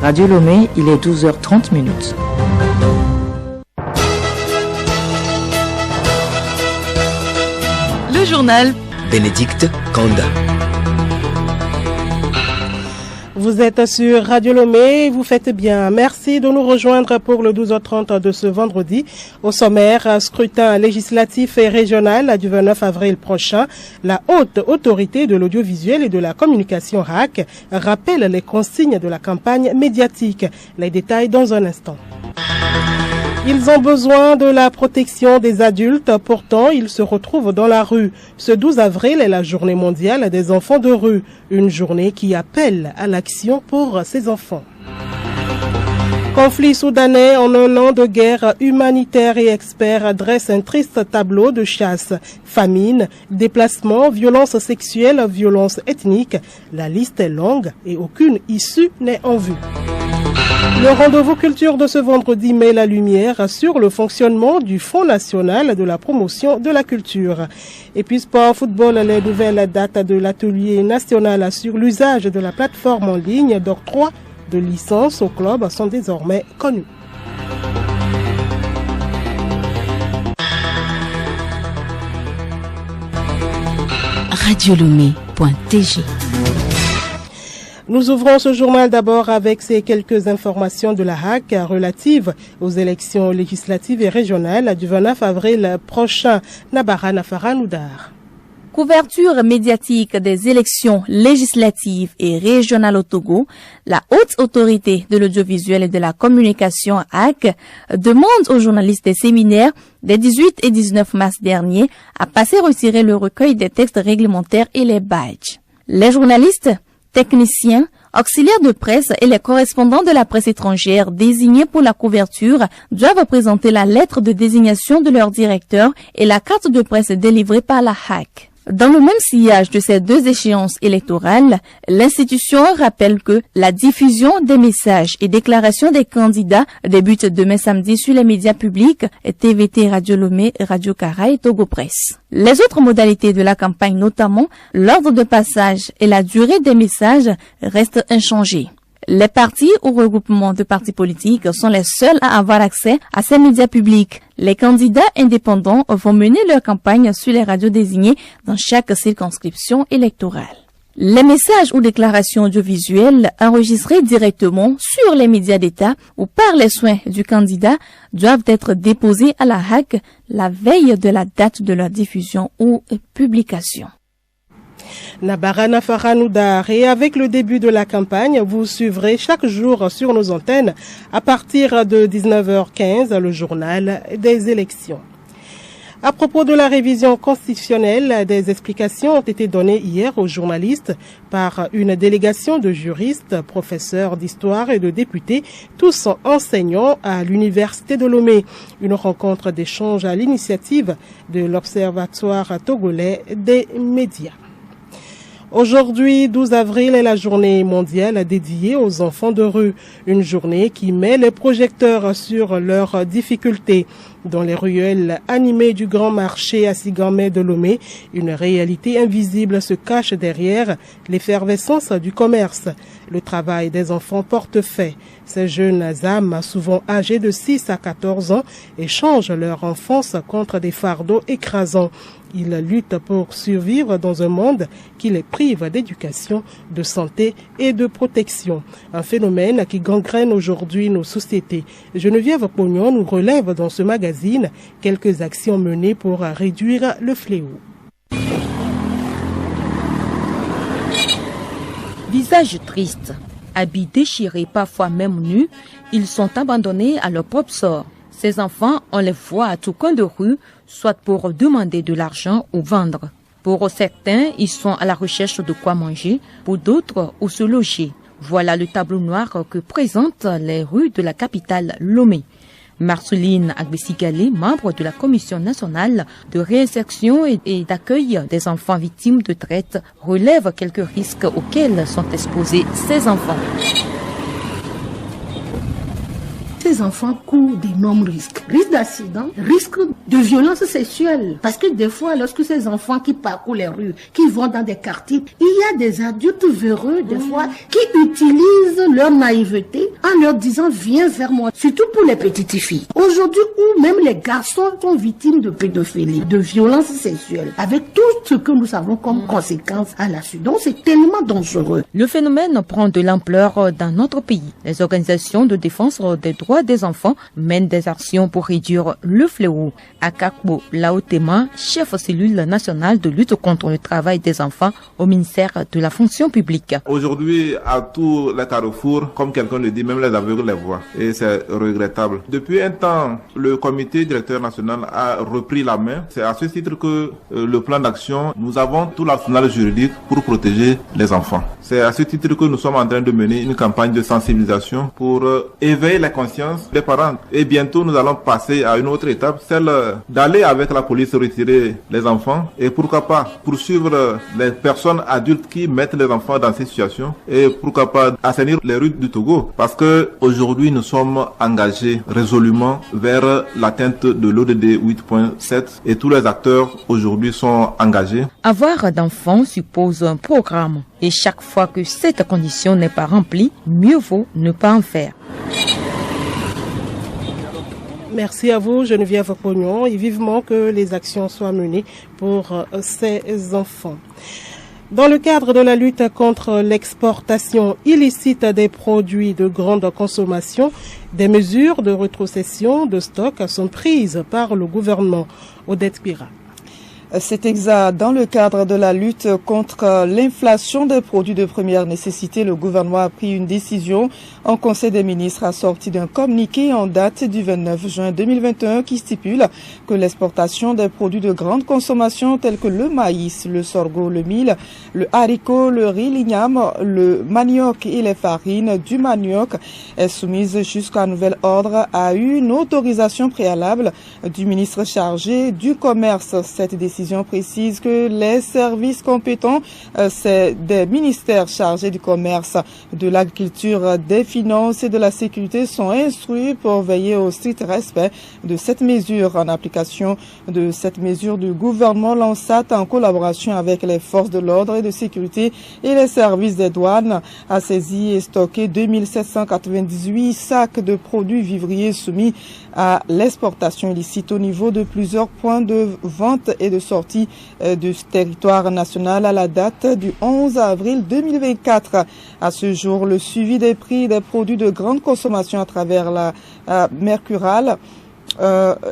Radio Lomé, il est 12h30 minutes. Le journal Bénédicte Kanda. Vous êtes sur Radio Lomé, vous faites bien. Merci de nous rejoindre pour le 12h30 de ce vendredi. Au sommaire, scrutin législatif et régional du 29 avril prochain. La haute autorité de l'audiovisuel et de la communication RAC rappelle les consignes de la campagne médiatique. Les détails dans un instant. Ils ont besoin de la protection des adultes, pourtant ils se retrouvent dans la rue. Ce 12 avril est la journée mondiale des enfants de rue, une journée qui appelle à l'action pour ces enfants. Conflit soudanais en un an de guerre humanitaire et experts dressent un triste tableau de chasse. Famine, déplacement, violence sexuelle, violence ethnique. La liste est longue et aucune issue n'est en vue. Le rendez-vous culture de ce vendredi met la lumière sur le fonctionnement du Fonds national de la promotion de la culture. Et puis sport, football, les nouvelles dates de l'atelier national sur l'usage de la plateforme en ligne d'octroi de licences au club sont désormais connues. radiolomé.tg. Nous ouvrons ce journal d'abord avec ces quelques informations de la RAC relatives aux élections législatives et régionales du 29 avril prochain. Nabara Nafara Noudar. Couverture médiatique des élections législatives et régionales au Togo, la haute autorité de l'audiovisuel et de la communication RAC demande aux journalistes des séminaires des 18 et 19 mars dernier à passer retirer le recueil des textes réglementaires et les badges. Les journalistes, techniciens, auxiliaires de presse et les correspondants de la presse étrangère désignés pour la couverture doivent présenter la lettre de désignation de leur directeur et la carte de presse délivrée par la RAC. Dans le même sillage de ces deux échéances électorales, l'institution rappelle que la diffusion des messages et déclarations des candidats débute demain samedi sur les médias publics TVT, Radio Lomé, Radio Kara et Togo Presse. Les autres modalités de la campagne, notamment l'ordre de passage et la durée des messages, restent inchangées. Les partis ou regroupements de partis politiques sont les seuls à avoir accès à ces médias publics. Les candidats indépendants vont mener leur campagne sur les radios désignées dans chaque circonscription électorale. Les messages ou déclarations audiovisuelles enregistrés directement sur les médias d'État ou par les soins du candidat doivent être déposés à la RAC la veille de la date de leur diffusion ou publication. Nabara Nafara Noudar. Et avec le début de la campagne, vous suivrez chaque jour sur nos antennes à partir de 19h15 le journal des élections. À propos de la révision constitutionnelle, des explications ont été données hier aux journalistes par une délégation de juristes, professeurs d'histoire et de députés, tous enseignants à l'Université de Lomé. Une rencontre d'échange à l'initiative de l'Observatoire togolais des médias. Aujourd'hui, 12 avril, est la journée mondiale dédiée aux enfants de rue. Une journée qui met les projecteurs sur leurs difficultés. Dans les ruelles animées du grand marché à Sigamé de Lomé, une réalité invisible se cache derrière l'effervescence du commerce. Le travail des enfants porte fait. Ces jeunes âmes, souvent âgées de 6 à 14 ans, échangent leur enfance contre des fardeaux écrasants. Ils luttent pour survivre dans un monde qui les prive d'éducation, de santé et de protection. Un phénomène qui gangrène aujourd'hui nos sociétés. Geneviève Pognon nous relève dans ce magazine quelques actions menées pour réduire le fléau. Visage triste, habits déchirés, parfois même nus, ils sont abandonnés à leur propre sort. Ces enfants, on les voit à tout coin de rue, soit pour demander de l'argent ou vendre. Pour certains, ils sont à la recherche de quoi manger, pour d'autres, où se loger. Voilà le tableau noir que présentent les rues de la capitale Lomé. Marceline Agbessigale, membre de la Commission nationale de réinsertion et d'accueil des enfants victimes de traite, relève quelques risques auxquels sont exposés ces enfants. Ces enfants courent d'énormes risques. Risques d'accident, risques de violence sexuelle. Parce que des fois, lorsque ces enfants qui parcourent les rues, qui vont dans des quartiers, il y a des adultes véreux, des fois, qui utilisent leur naïveté leur disant viens vers moi, surtout pour les petites filles. Aujourd'hui où même les garçons sont victimes de pédophilie, de violences sexuelles, avec tout ce que nous savons comme conséquence à la suite. Donc c'est tellement dangereux. Le phénomène prend de l'ampleur dans notre pays. Les organisations de défense des droits des enfants mènent des actions pour réduire le fléau. Akakbo Laotema, chef cellule nationale de lutte contre le travail des enfants au ministère de la fonction publique. Aujourd'hui, à tous les carrefours, comme quelqu'un le dit, même les aveugles les voient. Et c'est regrettable. Depuis un temps, le comité directeur national a repris la main. C'est à ce titre que le plan d'action, nous avons tout l'arsenal juridique pour protéger les enfants. C'est à ce titre que nous sommes en train de mener une campagne de sensibilisation pour éveiller la conscience des parents. Et bientôt, nous allons passer à une autre étape, celle d'aller avec la police retirer les enfants et pourquoi pas poursuivre les personnes adultes qui mettent les enfants dans ces situations et pourquoi pas assainir les rues du Togo. Parce que aujourd'hui, nous sommes engagés résolument vers l'atteinte de l'ODD 8.7 et tous les acteurs aujourd'hui sont engagés. Avoir d'enfants suppose un programme et chaque fois que cette condition n'est pas remplie, mieux vaut ne pas en faire. Merci à vous, Geneviève Pognon, et vivement que les actions soient menées pour ces enfants. Dans le cadre de la lutte contre l'exportation illicite des produits de grande consommation, des mesures de rétrocession de stock sont prises par le gouvernement. Odette Pira. C'est exact. Dans le cadre de la lutte contre l'inflation des produits de première nécessité, le gouvernement a pris une décision en Conseil des ministres assorti d'un communiqué en date du 29 juin 2021 qui stipule que l'exportation des produits de grande consommation tels que le maïs, le sorgho, le mil, le haricot, le riz, l'igname, le manioc et les farines du manioc est soumise jusqu'à nouvel ordre à une autorisation préalable du ministre chargé du commerce. Cette décision précise que les services compétents, c'est des ministères chargés du commerce, de l'agriculture, des finances et de la sécurité sont instruits pour veiller au strict respect de cette mesure. En application de cette mesure du gouvernement, l'ANSAT, en collaboration avec les forces de l'ordre et de sécurité et les services des douanes, a saisi et stocké 2798 sacs de produits vivriers soumis à l'exportation illicite au niveau de plusieurs points de vente et de sortie du territoire national à la date du 11 avril 2024. À ce jour, le suivi des prix des produits de grande consommation à travers la Mercurale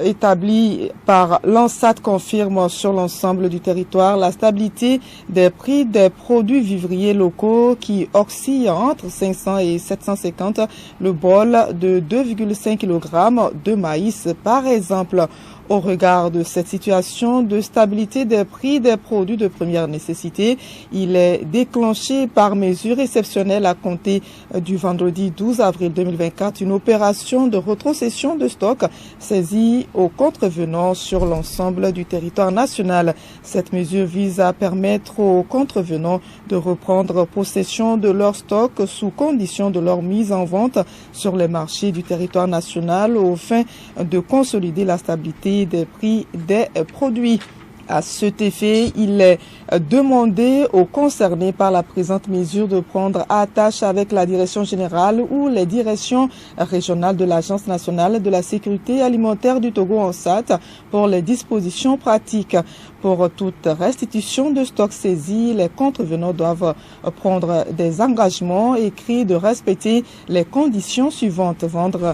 établi par l'ANSAT confirme sur l'ensemble du territoire la stabilité des prix des produits vivriers locaux qui oscillent entre 500 et 750 le bol de 2,5 kg de maïs par exemple. Au regard de cette situation de stabilité des prix des produits de première nécessité, il est déclenché par mesure exceptionnelle à compter du vendredi 12 avril 2024 une opération de rétrocession de stock saisie aux contrevenants sur l'ensemble du territoire national. Cette mesure vise à permettre aux contrevenants de reprendre possession de leur stock sous condition de leur mise en vente sur les marchés du territoire national aux fins de consolider la stabilité des prix des produits. À cet effet, il est demandé aux concernés par la présente mesure de prendre attache avec la direction générale ou les directions régionales de l'Agence nationale de la sécurité alimentaire du Togo ANSAT pour les dispositions pratiques. Pour toute restitution de stock saisi, les contrevenants doivent prendre des engagements écrits de respecter les conditions suivantes. Vendre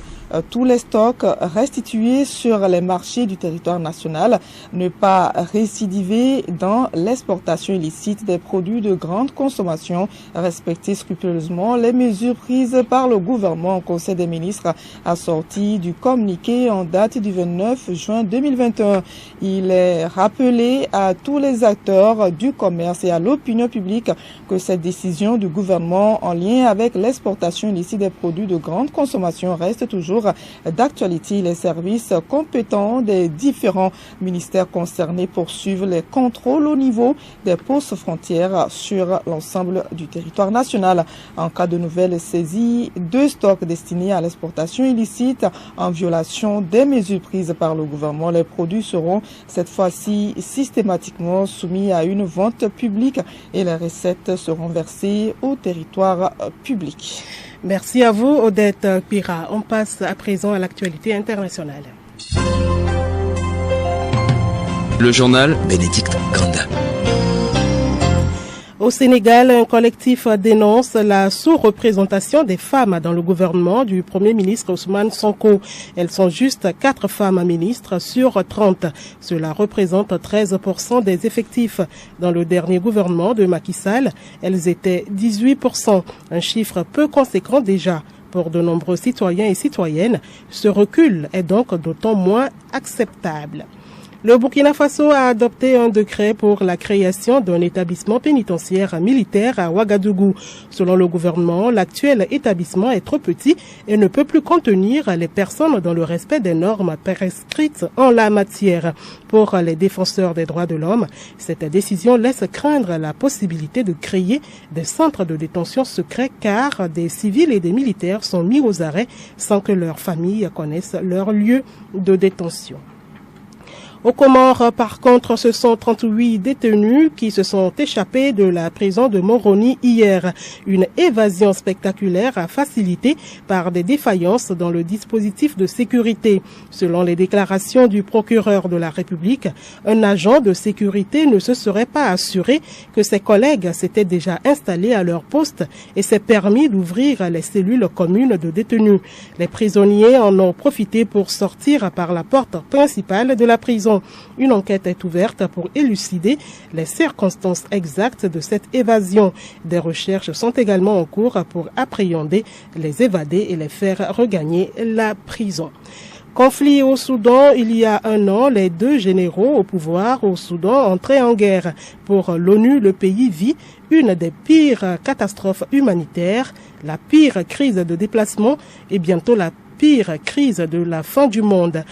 tous les stocks restitués sur les marchés du territoire national, ne pas récidiver dans l'exportation illicite des produits de grande consommation, respecter scrupuleusement les mesures prises par le gouvernement au Conseil des ministres assorties du communiqué en date du 29 juin 2021. Il est rappelé à tous les acteurs du commerce et à l'opinion publique que cette décision du gouvernement en lien avec l'exportation illicite des produits de grande consommation reste toujours d'actualité. Les services compétents des différents ministères concernés poursuivent les contrôles au niveau des postes frontières sur l'ensemble du territoire national. En cas de nouvelles saisies de stocks destinés à l'exportation illicite en violation des mesures prises par le gouvernement, les produits seront cette fois-ci systématiquement soumis à une vente publique et les recettes seront versées au territoire public. Merci à vous, Odette Pira. On passe à présent à l'actualité internationale. Le journal Bénédicte Kanda. Au Sénégal, un collectif dénonce la sous-représentation des femmes dans le gouvernement du Premier ministre Ousmane Sonko. Elles sont juste 4 femmes ministres sur 30. Cela représente 13% des effectifs. Dans le dernier gouvernement de Macky Sall, elles étaient 18%. Un chiffre peu conséquent déjà. Pour de nombreux citoyens et citoyennes, ce recul est donc d'autant moins acceptable. Le Burkina Faso a adopté un décret pour la création d'un établissement pénitentiaire militaire à Ouagadougou. Selon le gouvernement, l'actuel établissement est trop petit et ne peut plus contenir les personnes dans le respect des normes prescrites en la matière. Pour les défenseurs des droits de l'homme, cette décision laisse craindre la possibilité de créer des centres de détention secrets car des civils et des militaires sont mis aux arrêts sans que leurs familles connaissent leur lieu de détention. Aux Comores, par contre, ce sont 38 détenus qui se sont échappés de la prison de Moroni hier. Une évasion spectaculaire facilitée par des défaillances dans le dispositif de sécurité. Selon les déclarations du procureur de la République, un agent de sécurité ne se serait pas assuré que ses collègues s'étaient déjà installés à leur poste et s'est permis d'ouvrir les cellules communes de détenus. Les prisonniers en ont profité pour sortir par la porte principale de la prison. Une enquête est ouverte pour élucider les circonstances exactes de cette évasion. Des recherches sont également en cours pour appréhender les évadés et les faire regagner la prison. Conflit au Soudan, il y a un an, les 2 généraux au pouvoir au Soudan entraient en guerre. Pour l'ONU, le pays vit une des pires catastrophes humanitaires, la pire crise de déplacement et bientôt la pire crise de la fin du monde.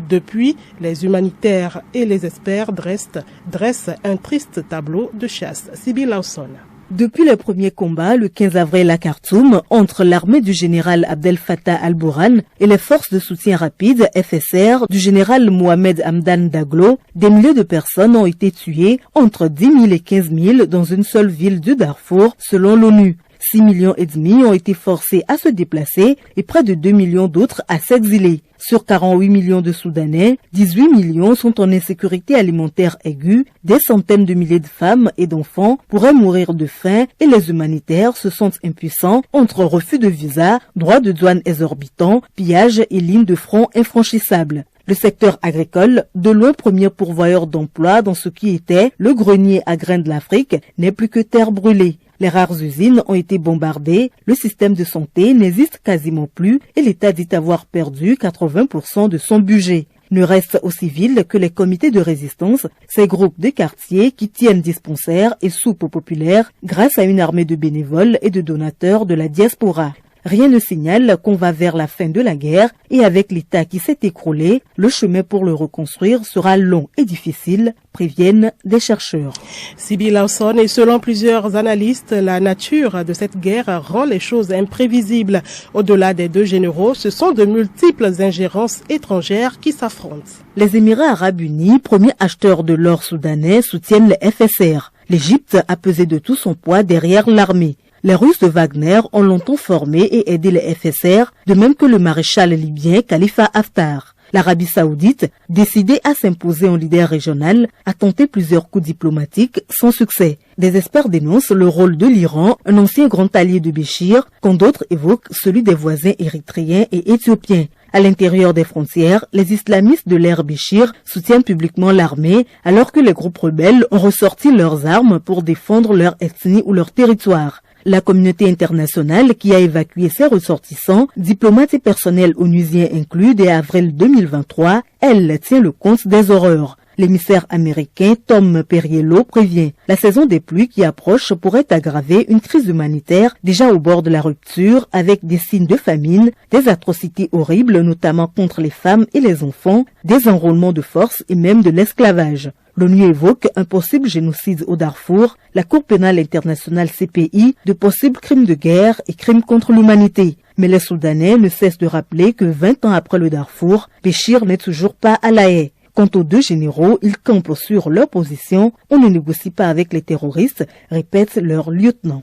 Depuis, les humanitaires et les experts dressent un triste tableau de chasse. Sibyl Lawson. Depuis les premiers combats, le 15 avril à Khartoum, entre l'armée du général Abdel Fattah al-Burhan et les forces de soutien rapide, FSR, du général Mohamed Hamdan Daglo, des milliers de personnes ont été tuées, entre 10 000 et 15 000 dans une seule ville du Darfour, selon l'ONU. 6,5 millions ont été forcés à se déplacer et près de 2 millions d'autres à s'exiler. Sur 48 millions de Soudanais, 18 millions sont en insécurité alimentaire aiguë, des centaines de milliers de femmes et d'enfants pourraient mourir de faim et les humanitaires se sentent impuissants entre refus de visa, droits de douane exorbitants, pillages et lignes de front infranchissables. Le secteur agricole, de loin premier pourvoyeur d'emplois dans ce qui était le grenier à grains de l'Afrique, n'est plus que terre brûlée. Les rares usines ont été bombardées, le système de santé n'existe quasiment plus et l'État dit avoir perdu 80% de son budget. Ne restent aux civils que les comités de résistance, ces groupes de quartiers qui tiennent dispensaires et soupes populaires grâce à une armée de bénévoles et de donateurs de la diaspora. Rien ne signale qu'on va vers la fin de la guerre et avec l'État qui s'est écroulé, le chemin pour le reconstruire sera long et difficile, préviennent des chercheurs. Sibyl Lawson, et selon plusieurs analystes, la nature de cette guerre rend les choses imprévisibles. Au-delà des 2 généraux, ce sont de multiples ingérences étrangères qui s'affrontent. Les Émirats arabes unis, premiers acheteurs de l'or soudanais, soutiennent les FSR. L'Égypte a pesé de tout son poids derrière l'armée. Les Russes de Wagner ont longtemps formé et aidé les FSR, de même que le maréchal libyen Khalifa Haftar. L'Arabie saoudite, décidée à s'imposer en leader régional, a tenté plusieurs coups diplomatiques sans succès. Des experts dénoncent le rôle de l'Iran, un ancien grand allié de Béchir, quand d'autres évoquent celui des voisins érythréens et éthiopiens. À l'intérieur des frontières, les islamistes de l'ère Béchir soutiennent publiquement l'armée, alors que les groupes rebelles ont ressorti leurs armes pour défendre leur ethnie ou leur territoire. La communauté internationale qui a évacué ses ressortissants, diplomates et personnels onusiens inclus dès avril 2023, elle tient le compte des horreurs. L'émissaire américain Tom Perriello prévient. La saison des pluies qui approche pourrait aggraver une crise humanitaire déjà au bord de la rupture avec des signes de famine, des atrocités horribles notamment contre les femmes et les enfants, des enrôlements de force et même de l'esclavage. L'ONU évoque un possible génocide au Darfour, la Cour pénale internationale CPI, de possibles crimes de guerre et crimes contre l'humanité. Mais les Soudanais ne cessent de rappeler que 20 ans après le Darfour, Béchir n'est toujours pas à La Haye. Quant aux 2 généraux, ils campent sur leur position. On ne négocie pas avec les terroristes, répète leur lieutenant.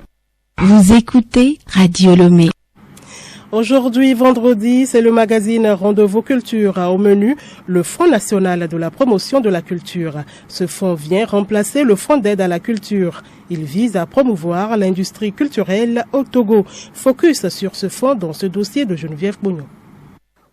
Vous écoutez Radio Lomé. Aujourd'hui, vendredi, c'est le magazine Rendez-vous Culture. Au menu, le Fonds national de la promotion de la culture. Ce fonds vient remplacer le Fonds d'aide à la culture. Il vise à promouvoir l'industrie culturelle au Togo. Focus sur ce fonds dans ce dossier de Geneviève Bougnon.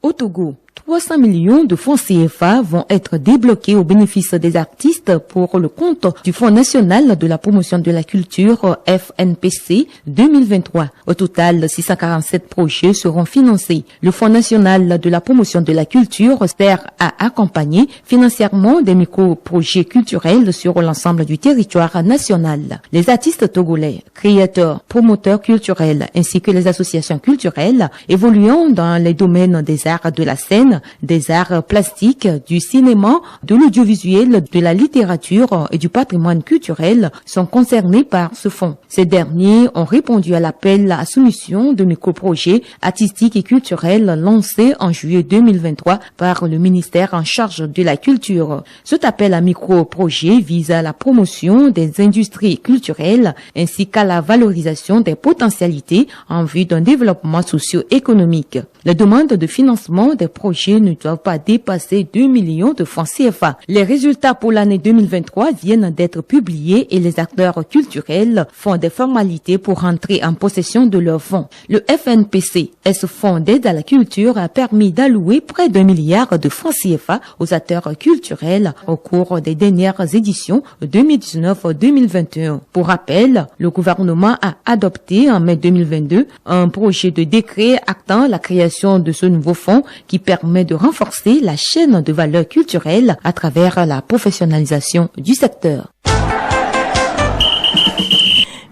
Au Togo, 300 millions de francs CFA vont être débloqués au bénéfice des artistes pour le compte du Fonds national de la promotion de la culture FNPC 2023. Au total, 647 projets seront financés. Le Fonds national de la promotion de la culture sert à accompagner financièrement des micro-projets culturels sur l'ensemble du territoire national. Les artistes togolais, créateurs, promoteurs culturels ainsi que les associations culturelles évoluant dans les domaines des arts de la scène, des arts plastiques, du cinéma, de l'audiovisuel, de la littérature et du patrimoine culturel sont concernés par ce fonds. Ces derniers ont répondu à l'appel à soumission de micro-projets artistiques et culturels lancé en juillet 2023 par le ministère en charge de la culture. Cet appel à micro-projets vise à la promotion des industries culturelles ainsi qu'à la valorisation des potentialités en vue d'un développement socio-économique. Les demandes de financement des projets ne doivent pas dépasser 2 millions de francs CFA. Les résultats pour l'année 2023 viennent d'être publiés et les acteurs culturels font des formalités pour entrer en possession de leurs fonds. Le FNPC, ce fonds d'aide à la culture, a permis d'allouer près d'1 milliard de francs CFA aux acteurs culturels au cours des dernières éditions 2019-2021. Pour rappel, le gouvernement a adopté en mai 2022 un projet de décret actant la création de ce nouveau fonds qui permet de renforcer la chaîne de valeur culturelle à travers la professionnalisation du secteur.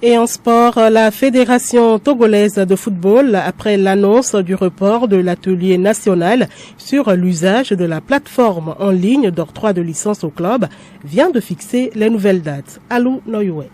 Et en sport, la Fédération togolaise de football, après l'annonce du report de l'atelier national sur l'usage de la plateforme en ligne d'octroi de licence au club, vient de fixer les nouvelles dates. Alou Noyoué.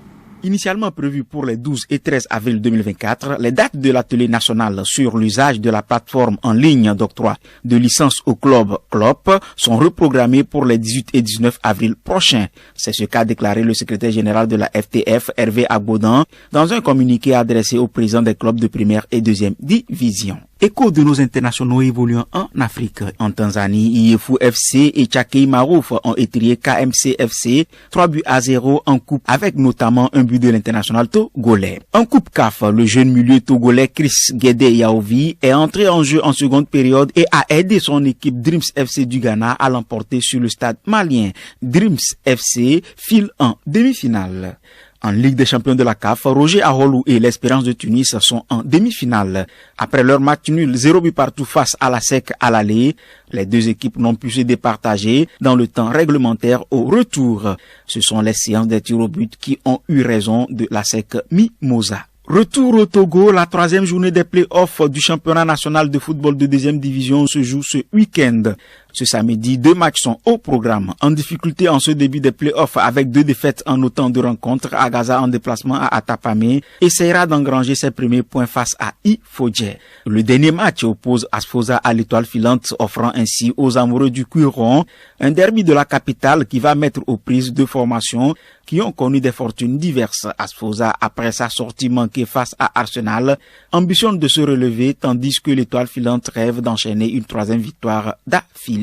Initialement prévu pour les 12 et 13 avril 2024, les dates de l'atelier national sur l'usage de la plateforme en ligne d'octroi de licence au club CLOP sont reprogrammées pour les 18 et 19 avril prochains. C'est ce qu'a déclaré le secrétaire général de la FTF, Hervé Agbodan, dans un communiqué adressé au président des clubs de première et deuxième division. Écho de nos internationaux évoluant en Afrique. En Tanzanie, Iefou FC et Tchakei Marouf ont étrié KMC FC 3-0 en coupe avec notamment un but de l'international togolais. En coupe CAF, le jeune milieu togolais Chris Guédé Yaovi est entré en jeu en seconde période et a aidé son équipe Dreams FC du Ghana à l'emporter sur le stade malien. Dreams FC file en demi-finale. En Ligue des champions de la CAF, Roger Aholou et l'Espérance de Tunis sont en demi-finale. Après leur match nul 0 but partout face à la SEC à l'aller, les deux équipes n'ont pu se départager dans le temps réglementaire au retour. Ce sont les séances des tirs au but qui ont eu raison de la SEC Mimosa. Retour au Togo, la troisième journée des play-offs du championnat national de football de deuxième division se joue ce week-end. Ce samedi, 2 matchs sont au programme. En difficulté en ce début des play-offs avec 2 défaites en autant de rencontres, Agaza en déplacement à Atapamé essaiera d'engranger ses premiers points face à Ifodje. Le dernier match oppose Asfosa à l'Étoile filante, offrant ainsi aux amoureux du Cuiron un derby de la capitale qui va mettre aux prises 2 formations qui ont connu des fortunes diverses. Asfosa, après sa sortie manquée face à Arsenal, ambitionne de se relever tandis que l'Étoile filante rêve d'enchaîner une 3e victoire d'affilée.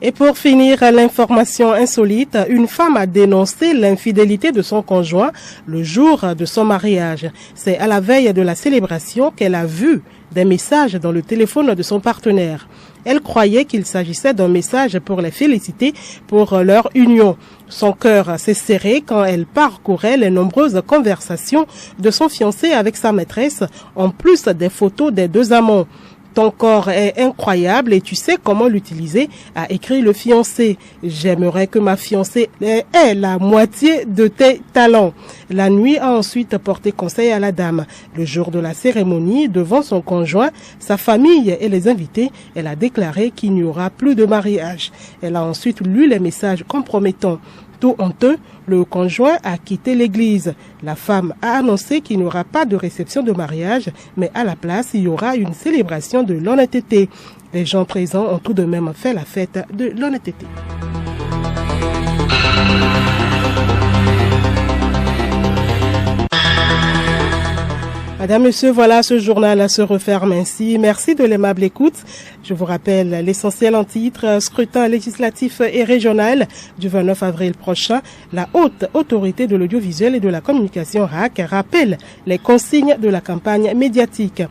Et pour finir, l'information insolite, une femme a dénoncé l'infidélité de son conjoint le jour de son mariage. C'est à la veille de la célébration qu'elle a vu des messages dans le téléphone de son partenaire. Elle croyait qu'il s'agissait d'un message pour les féliciter pour leur union. Son cœur s'est serré quand elle parcourait les nombreuses conversations de son fiancé avec sa maîtresse, en plus des photos des 2 amants. Ton corps est incroyable et tu sais comment l'utiliser, a écrit le fiancé. J'aimerais que ma fiancée ait la moitié de tes talents. La nuit a ensuite porté conseil à la dame. Le jour de la cérémonie, devant son conjoint, sa famille et les invités, elle a déclaré qu'il n'y aura plus de mariage. Elle a ensuite lu les messages compromettants. Tout honteux, le conjoint a quitté l'église. La femme a annoncé qu'il n'y aura pas de réception de mariage, mais à la place, il y aura une célébration de l'honnêteté. Les gens présents ont tout de même fait la fête de l'honnêteté. Madame, Monsieur, voilà, ce journal se referme ainsi. Merci de l'aimable écoute. Je vous rappelle l'essentiel en titre. Scrutin législatif et régional du 29 avril prochain. La haute autorité de l'audiovisuel et de la communication RAC rappelle les consignes de la campagne médiatique.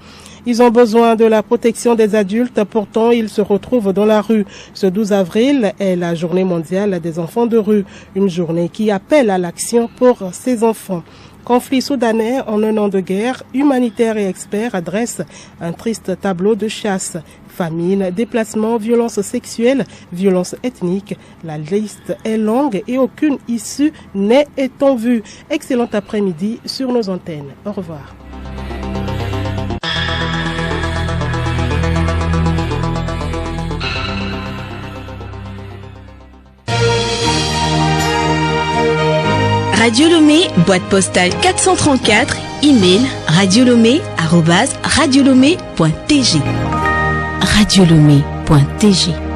Ils ont besoin de la protection des adultes, pourtant ils se retrouvent dans la rue. Ce 12 avril est la journée mondiale des enfants de rue, une journée qui appelle à l'action pour ces enfants. Conflit soudanais en un an de guerre, humanitaires et experts adressent un triste tableau de chasse. Famine, déplacement, violence sexuelle, violence ethnique. La liste est longue et aucune issue n'est en vue. Excellent après-midi sur nos antennes. Au revoir. Radio Lomé, boîte postale 434, email radiolomé@radiolomé.tg. radiolomé.tg